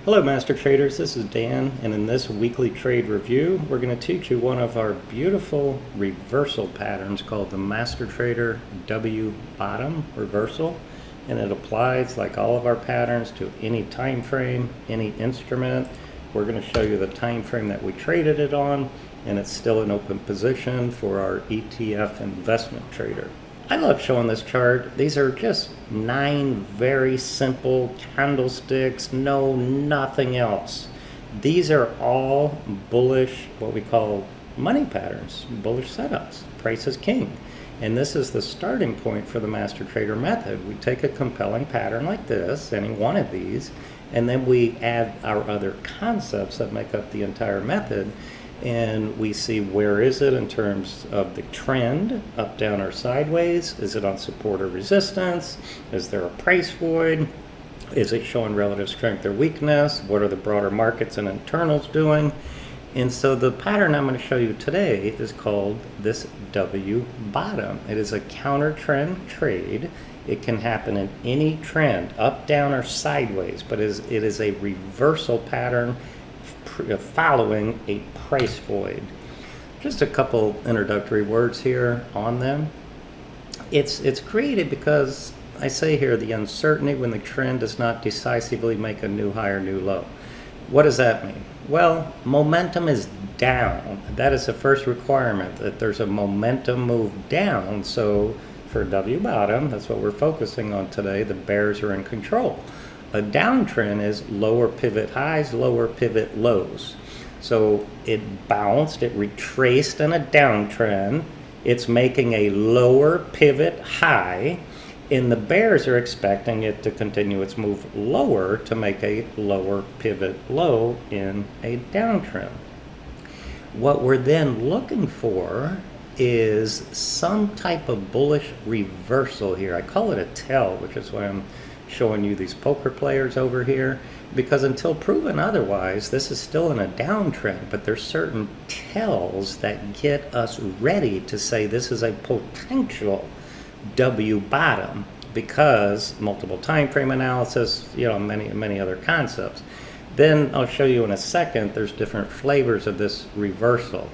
Hello Master Traders, this is Dan, and in this weekly trade review we're going to teach you one of our beautiful reversal patterns called the Master Trader W bottom reversal, and it applies like all of our patterns to any time frame, any instrument. We're going to show you the time frame that we traded it on, and it's still an open position for our ETF investment trader. I love showing this chart. These are just 9 very simple candlesticks, nothing else. These are all bullish, what we call money patterns, bullish setups. Price is king. And this is the starting point for the Master Trader method. We take a compelling pattern like this, any one of these, and then we add our other concepts that make up the entire method. And we see where is it in terms of the trend, up, down, or sideways. Is it on support or resistance? Is there a price void? Is it showing relative strength or weakness? What are the broader markets and internals doing? And so the pattern I'm going to show you today is called this W bottom. It is a counter trend trade. It can happen in any trend, up, down, or sideways, but it is a reversal pattern following a price void. Just a couple introductory words here on them. It's created because I say here the uncertainty when the trend does not decisively make a new high or new low. What does that mean? Well, momentum is down. That is the first requirement, that there's a momentum move down. So for W bottom, that's what we're focusing on today, the bears are in control. A downtrend is lower pivot highs, lower pivot lows. So it bounced, it retraced in a downtrend. It's making a lower pivot high, and the bears are expecting it to continue its move lower to make a lower pivot low in a downtrend. What we're then looking for is some type of bullish reversal here. I call it a tell, which is why I'm showing you these poker players over here, because until proven otherwise, this is still in a downtrend, but there's certain tells that get us ready to say this is a potential W bottom, because multiple time frame analysis, many other concepts. Then I'll show you in a second, there's different flavors of this reversal.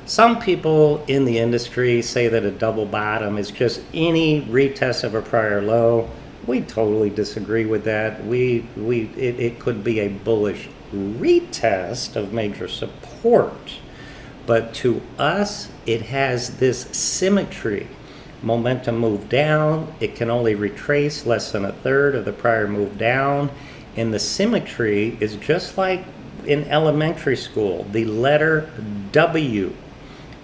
Some people in the industry say that a double bottom is just any retest of a prior low. We totally disagree with that. It could be a bullish retest of major support, but to us, it has this symmetry. Momentum move down, it can only retrace less than a third of the prior move down, and the symmetry is just like in elementary school, the letter W.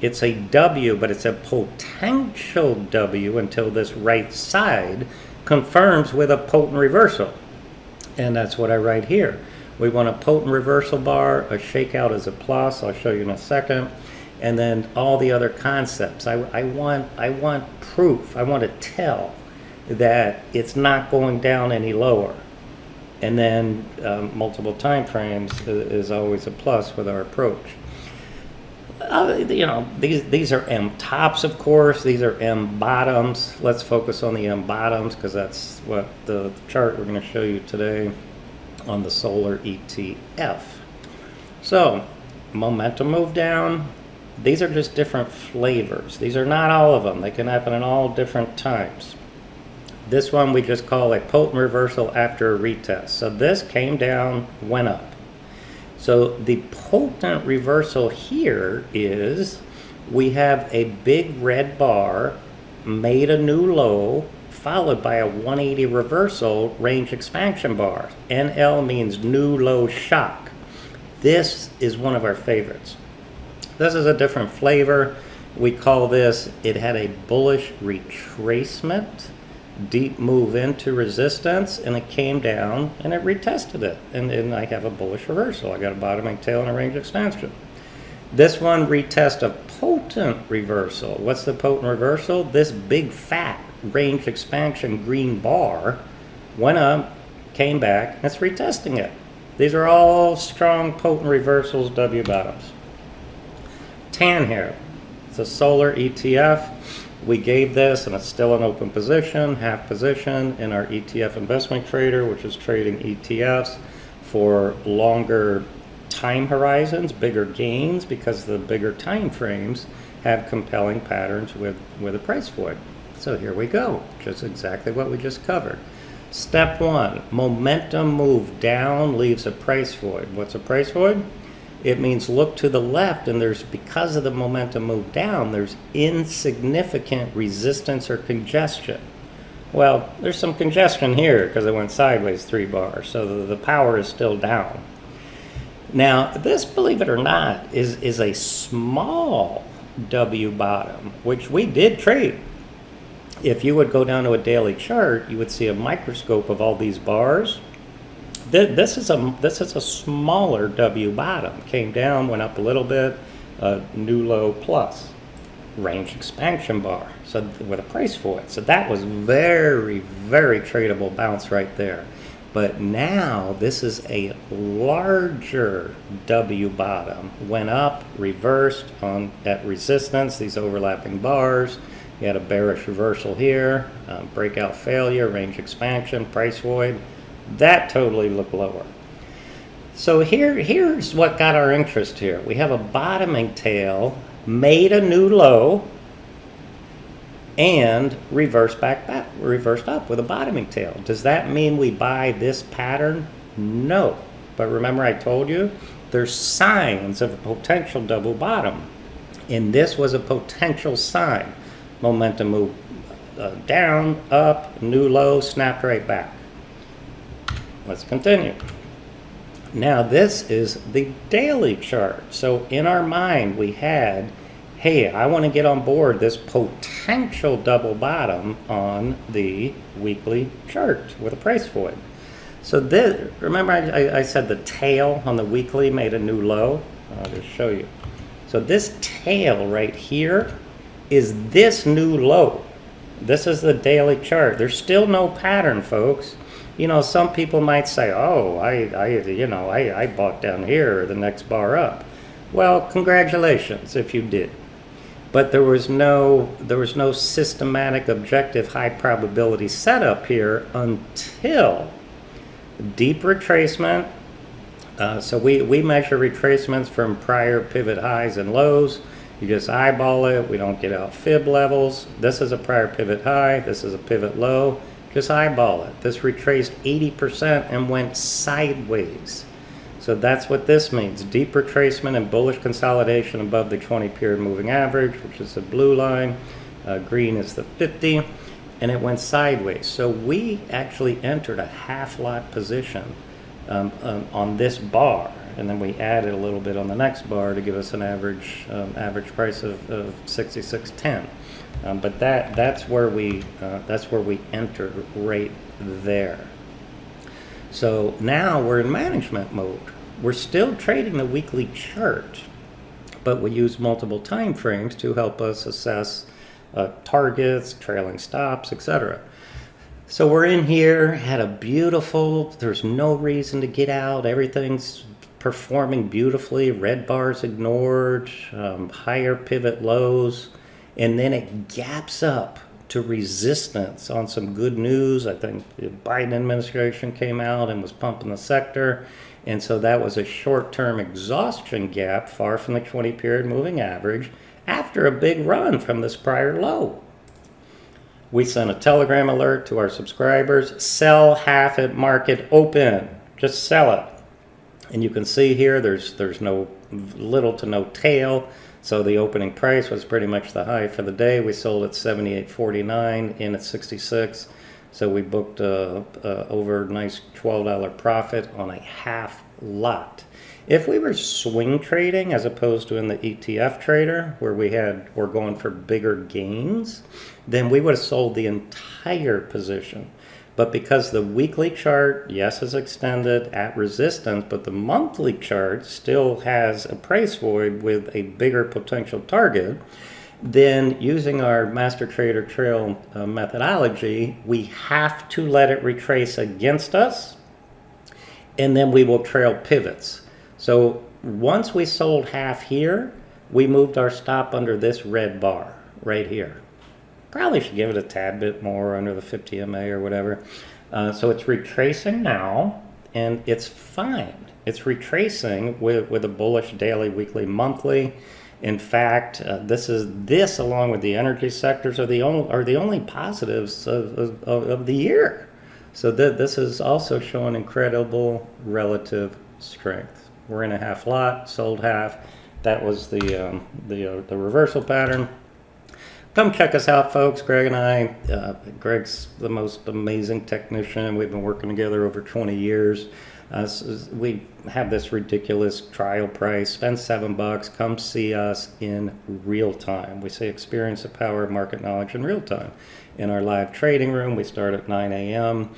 It's a W, but it's a potential W until this right side confirms with a potent reversal. And that's what I write here. We want a potent reversal bar, a shakeout is a plus, I'll show you in a second, and then all the other concepts. I want proof, I want to tell that it's not going down any lower. And then multiple time frames is always a plus with our approach. These are M tops, of course. These are M bottoms. Let's focus on the M bottoms because that's what the chart we're going to show you today on the solar ETF. So, momentum move down. These are just different flavors. These are not all of them. They can happen in all different times. This one we just call a potent reversal after a retest. So this came down, went up. So the potent reversal here is we have a big red bar, made a new low, followed by a 180 reversal range expansion bar. NL means new low shock. This is one of our favorites. This is a different flavor. We call this, it had a bullish retracement, deep move into resistance, and it came down and it retested it, and I have a bullish reversal. I got a bottoming tail and a range extension. This one retest a potent reversal. What's the potent reversal? This big fat range expansion green bar went up, came back, and it's retesting it. These are all strong potent reversals, W bottoms. Tan here, it's a solar ETF. We gave this, and it's still an open position, half position in our ETF investment trader, which is trading ETFs for longer time horizons, bigger gains, because the bigger time frames have compelling patterns with a price void. So here we go, just exactly what we just covered. Step one, momentum move down leaves a price void. What's a price void? It means look to the left, and because of the momentum move down, there's insignificant resistance or congestion. Well, there's some congestion here because it went sideways 3 bars, so the power is still down. Now, this, believe it or not, is a small W bottom, which we did trade. If you would go down to a daily chart, you would see a microscope of all these bars. This is a smaller W bottom. Came down, went up a little bit, new low plus, range expansion bar. So with a price void. So that was very, very tradable bounce right there. But now this is a larger W bottom. Went up, reversed at resistance, these overlapping bars. You had a bearish reversal here, breakout failure, range expansion, price void. That totally looked lower. So here's what got our interest here. We have a bottoming tail, made a new low, and reversed up with a bottoming tail. Does that mean we buy this pattern? No. But remember I told you, there's signs of a potential double bottom. And this was a potential sign. Momentum moved down, up, new low, snapped right back. Let's continue. Now this is the daily chart. So in our mind we had, hey, I want to get on board this potential double bottom on the weekly chart with a price void. So this, remember I said the tail on the weekly made a new low? I'll just show you. So this tail right here is this new low. This is the daily chart. There's still no pattern, folks. You know, some people might say, oh, I bought down here, the next bar up. Well, congratulations if you did. But there was no systematic, objective, high probability setup here until deep retracement. So we measure retracements from prior pivot highs and lows. You just eyeball it. We don't get out fib levels. This is a prior pivot high. This is a pivot low. Just eyeball it. This retraced 80% and went sideways. So that's what this means. Deep retracement and bullish consolidation above the 20-period moving average, which is the blue line. Green is the 50. And it went sideways. So we actually entered a half lot position on this bar. And then we added a little bit on the next bar to give us an average price of 66.10. But that's where we entered right there. So now we're in management mode. We're still trading the weekly chart, but we use multiple time frames to help us assess targets, trailing stops, etc. So we're in here, had a beautiful, there's no reason to get out, everything's performing beautifully, red bars ignored, higher pivot lows, and then it gaps up to resistance on some good news. I think the Biden administration came out and was pumping the sector, and so that was a short-term exhaustion gap far from the 20-period moving average after a big run from this prior low. We sent a telegram alert to our subscribers, sell half at market open, just sell it. And you can see here there's no little to no tail. So the opening price was pretty much the high for the day. We sold at 78.49, in at 66. So we booked over a nice $12 profit on a half lot. If we were swing trading as opposed to in the ETF trader where we're going for bigger gains, then we would have sold the entire position. But because the weekly chart, yes, is extended at resistance, but the monthly chart still has a price void with a bigger potential target, then using our master trader trail methodology, we have to let it retrace against us, and then we will trail pivots. So once we sold half here, we moved our stop under this red bar right here. Probably should give it a tad bit more under the 50 MA or whatever. So it's retracing now, and it's fine. It's retracing with a bullish daily, weekly, monthly. In fact, this along with the energy sectors are the only positives of the year. So this is also showing incredible relative strength. We're in a half lot, sold half. That was the reversal pattern. Come check us out, folks. Greg and I, Greg's the most amazing technician. We've been working together over 20 years. We have this ridiculous trial price. Spend $7. Come see us in real time. We say experience the power of market knowledge in real time. In our live trading room, we start at 9 a.m.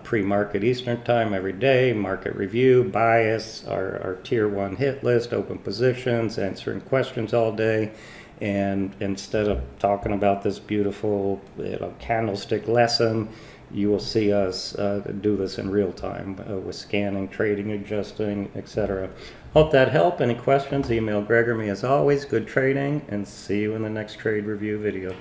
Pre-market Eastern time every day. Market review, bias, our tier 1 hit list, open positions, answering questions all day. And instead of talking about this beautiful candlestick lesson, you will see us do this in real time with scanning, trading, adjusting, etc. Hope that helped. Any questions, email Greg or me as always. Good trading, and see you in the next trade review video.